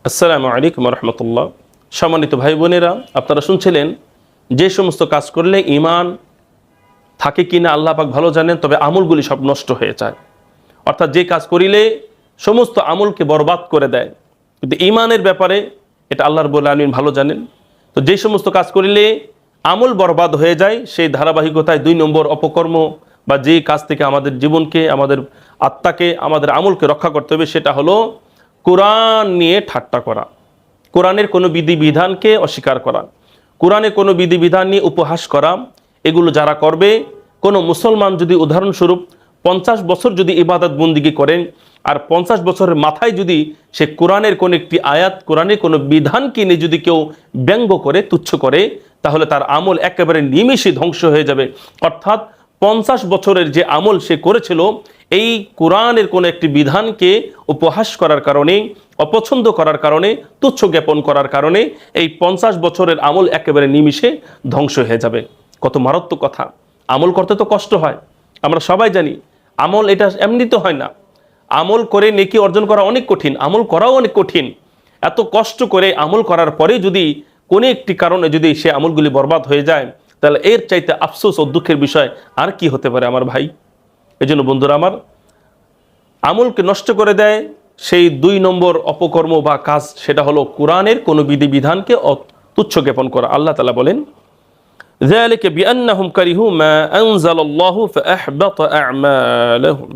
আসসালামু আলাইকুম রহমতুল্লাহ। সম্মানিত ভাই বোনেরা, আপনারা শুনছিলেন যে সমস্ত কাজ করলে ঈমান থাকে কিনা আল্লাহ পাক ভালো জানেন, তবে আমলগুলি সব নষ্ট হয়ে যায়। অর্থাৎ যে কাজ করিলে সমস্ত আমলকে বরবাদ করে দেয়, কিন্তু ঈমানের ব্যাপারে এটা আল্লাহ রাব্বুল আলামিন ভালো জানেন। তো যে সমস্ত কাজ করিলে আমল বরবাদ হয়ে যায়, সেই ধারাবাহিকতায় 2 নম্বর অপকর্ম বা যে কাজ থেকে আমাদের জীবনকে, আমাদের আত্মাকে, আমাদের আমলকে রক্ষা করতে হবে, সেটা হলো কোরআন নিয়ে ঠাট্টা করা, কোরআনের কোনো বিধিবিধানকে অস্বীকার করা, কোরআনের কোনো বিধিবিধান নিয়ে উপহাস করা। এগুলো যারা করবে, কোনো মুসলমান যদি উদাহরণস্বরূপ 50 বছর যদি ইবাদত বন্দিগি করেন, আর 50 বছরের মাথায় যদি সে কোরআনের কোনো একটি আয়াত, কোরআনের কোনো বিধানকে নিয়ে যদি কেউ ব্যঙ্গ করে, তুচ্ছ করে, তাহলে তার আমল একেবারে নিমেষে ধ্বংস হয়ে যাবে। অর্থাৎ 50 বছরের যে আমল সে করেছিল, এই কোরআনের কোনো একটি বিধানকে উপহাস করার কারণে, অপছন্দ করার কারণে, তুচ্ছ জ্ঞাপন করার কারণে এই 50 বছরের আমল একেবারে নিমিষে ধ্বংস হয়ে যাবে। কত মারাত্মক কথা! আমল করতে তো কষ্ট হয়, আমরা সবাই জানি। আমল এটা এমনিতে হয় না, আমল করে নেকি অর্জন করা অনেক কঠিন, আমল করাও অনেক কঠিন। এত কষ্ট করে আমল করার পরে যদি কোনো একটি কারণে যদি সে আমলগুলি বরবাদ হয়ে যায়, তাহলে এর চাইতে আফসোস ও দুঃখের বিষয় আর কি হতে পারে আমার ভাই? এই জন্য বন্ধুরা আমার, আমলকে নষ্ট করে দেয় সেই 2 নম্বর অপকর্ম বা কাজ, সেটা হলো কোরআনের কোনো বিধিবিধানকে তুচ্ছ জ্ঞাপন করা। আল্লাহ তাআলা বলেন, ذلك بأنهم كرهوا ما أنزل الله فأحبط أعمالهم।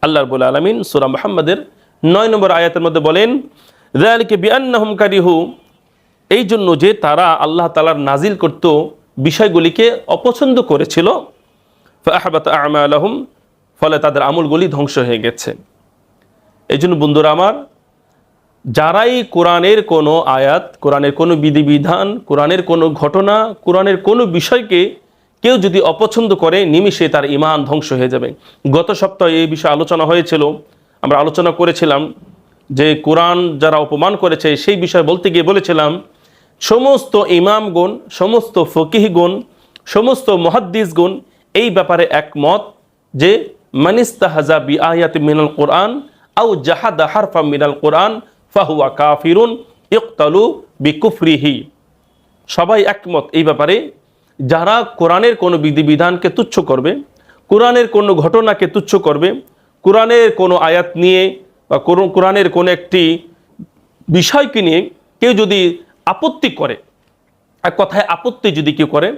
আল্লাহ রাব্বুল আলামিন সূরা মুহাম্মাদের 9 নম্বর আয়াতের মধ্যে বলেন, ذلك بأنهم كرهوا, এই জন্য যে তারা আল্লাহ তাআলার নাজিল করত বিষয়গুলিকে অপছন্দ করেছিল, فأحبط أعمالهم, ফলে তাদের আমলগুলি ধ্বংস হয়ে গেছে। এই জন্য বন্ধুরা আমার, যারাই কোরআনের কোনো আয়াত, কোরআনের কোনো বিধিবিধান, কোরআনের কোনো ঘটনা, কোরআনের কোনো বিষয়কে কেউ যদি অপছন্দ করে, নিমিষে তার ঈমান ধ্বংস হয়ে যাবে। গত সপ্তাহে এই বিষয়ে আলোচনা হয়েছিল, আমরা আলোচনা করেছিলাম যে কোরআন যারা অপমান করেছে সেই বিষয়ে বলতে গিয়ে বলেছিলাম, সমস্ত ইমামগণ, সমস্ত ফকিহগণ, সমস্ত মুহাদ্দিসগণ এই ব্যাপারে একমত যে মানিস্তাহজা বিআয়াতি মিনাল কোরআন আও জাহাদা হারফা মিনাল কোরআন ফাহুয়া কাফিরুন ইকতালু বিকুফরিহি। সবাই একমত এই ব্যাপারে, যারা কোরআনের কোনো বিধিবিধানকে তুচ্ছ করবে, কোরআনের কোনো ঘটনাকে তুচ্ছ করবে, কোরআনের কোনো আয়াত নিয়ে বা কোরআনের কোনো একটি বিষয়কে নিয়ে কেউ যদি আপত্তি করে, এক কথায় আপত্তি যদি কেউ করে,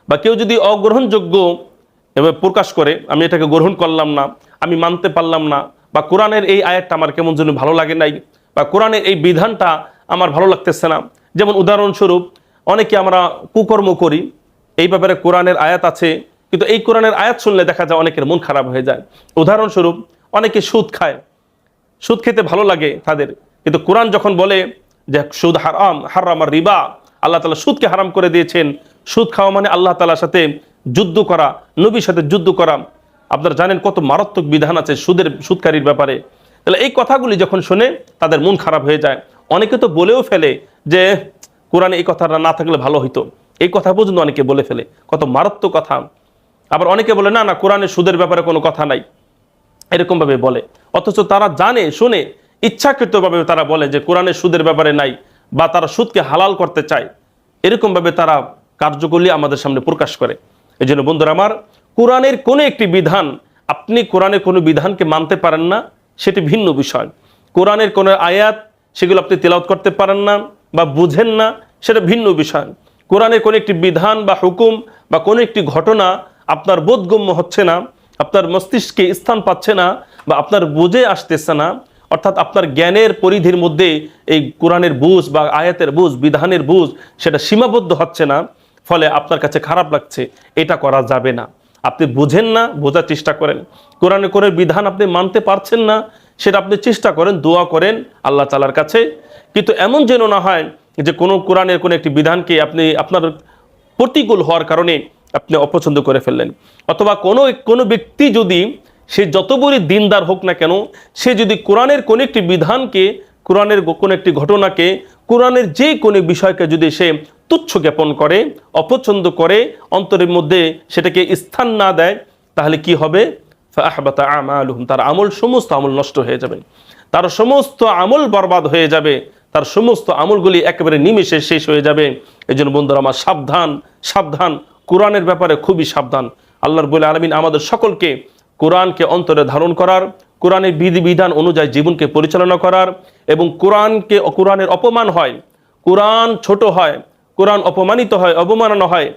বা কেউ যদি অগ্রহণযোগ্য প্রকাশ করে, আমি এটাকে গ্রহণ করলাম না, আমি মানতে পারলাম না, বা কোরআনের এই আয়াতটা আমার কেমন যেন ভালো লাগে নাই, বা কোরআনের এই বিধানটা আমার ভালো লাগতেছে না। যেমন উদাহরণস্বরূপ, অনেকে আমরা কুকর্ম করি, এই ব্যাপারে কোরআনের আয়াত আছে, কিন্তু এই কোরআনের আয়াত শুনলে দেখা যায় অনেকের মন খারাপ হয়ে যায়। উদাহরণস্বরূপ, অনেকে সুদ খায়, সুদ খেতে ভালো লাগে তাদের, কিন্তু কোরআন যখন বলে যে সুদ হারাম, হারামার রিবা, আল্লাহ তাআলা সুদকে হারাম করে দিয়েছেন, সুদ খাওয়া মানে আল্লাহ তাআলার সাথে যুদ্ধ করা, নবীর সাথে যুদ্ধ করা। আপনারা জানেন কত মারাত্মক বিধান আছে সুদকারীর ব্যাপারে। তাহলে এই কথাগুলি যখন শুনে তাদের মন খারাপ হয়ে যায়। অনেকে তো বলেও ফেলে যে কোরআনে এই কথাটা না থাকলে ভালো হইতো, এই কথা পর্যন্ত অনেকে বলে ফেলে। কত মারাত্মক কথা। আবার অনেকে বলে না না, কোরআনে সুদের ব্যাপারে কোনো কথা নাই, এরকমভাবে বলে। অথচ তারা জানে শুনে ইচ্ছাকৃতভাবে তারা বলে যে কোরআনে সুদের ব্যাপারে নাই, বা তারা সুদকে হালাল করতে চায়, এরকমভাবে তারা কার্যকরী আমাদের সামনে প্রকাশ করে। এই জন্য বন্ধুরা আমার, কোরআনের কোনো একটি বিধান, আপনি কোরআনের কোনো বিধানকে মানতে পারেন না, সেটি ভিন্ন বিষয়। কোরআনের কোনো আয়াত, সেগুলো আপনি তেলাওয়াত করতে পারেন না বা বুঝেন না, সেটা ভিন্ন বিষয়। কোরআনের কোনো একটি বিধান বা হুকুম বা কোনো একটি ঘটনা আপনার বোধগম্য হচ্ছে না, আপনার মস্তিষ্কে স্থান পাচ্ছে না, বা আপনার বুঝে আসতেছে না, অর্থাৎ আপনার জ্ঞানের পরিধির মধ্যে এই কোরআনের বুঝ বা আয়াতের বুঝ, বিধানের বুঝ, সেটা সীমাবদ্ধ হচ্ছে না, ফলে আপনার কাছে খারাপ লাগছে, এটা করা যাবে না। আপনি বুঝেন না, বোঝার চেষ্টা করেন। কোরআনের কোনো বিধান আপনি মানতে পারছেন না, সেটা আপনি চেষ্টা করেন, দোয়া করেন আল্লাহ তাআলার কাছে। কিন্তু এমন যেন না হয় যে কোনো কোরআনের কোনো একটি বিধানকে আপনি আপনার প্রতিকূল হওয়ার কারণে আপনি অপছন্দ করে ফেললেন। অথবা কোনো ব্যক্তি যদি, সে যত বড় দিনদার হোক না কেন, সে যদি কোরআনের কোনো একটি বিধানকে, কোরআনের কোনো একটি ঘটনাকে, কোরআনের যে কোনো বিষয়কে যদি সে তুচ্ছ জ্ঞাপন করে, অপছন্দ করে, অন্তরের মধ্যে সেটাকে স্থান না দেয়, তাহলে কি হবে? ফাহবাতা আমালুহুম, তার আমল, সমস্ত আমল নষ্ট হয়ে যাবে। তার সমস্ত আমল বরবাদ হয়ে যাবে, তার সমস্ত আমলগুলি একেবারে নিমেষে শেষ হয়ে যাবে। এই জন্য বন্ধুরা আমার, সাবধান সাবধান, কোরআনের ব্যাপারে খুবই সাবধান। আল্লাহ রাব্বুল আলামিন আমাদের সকলকে কোরআনকে অন্তরে ধারণ করার, কোরআনের বিধিবিধান অনুযায়ী জীবনকে পরিচালনা করার, এবং কোরআনের অপমান হয়, কোরআন ছোট হয়, কোরআন অপমানিত হয়, অবমাননা হয়,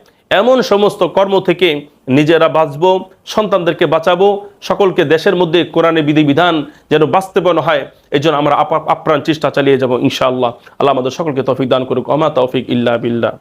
এমন সমস্ত কর্ম থেকে নিজেরা বাঁচবো, সন্তানদেরকে বাঁচাবো, সকলকে দেশের মধ্যে কোরআনের বিধিবিধান যেন বাস্তবায়ন হয়, এই জন্য আমরা আপ্রাণ চেষ্টা চালিয়ে যাব ইনশাআল্লাহ। আল্লাহ আমাদের সকলকে তৌফিক দান করুক। ওমা তৌফিক ইল্লা বিল্লাহ।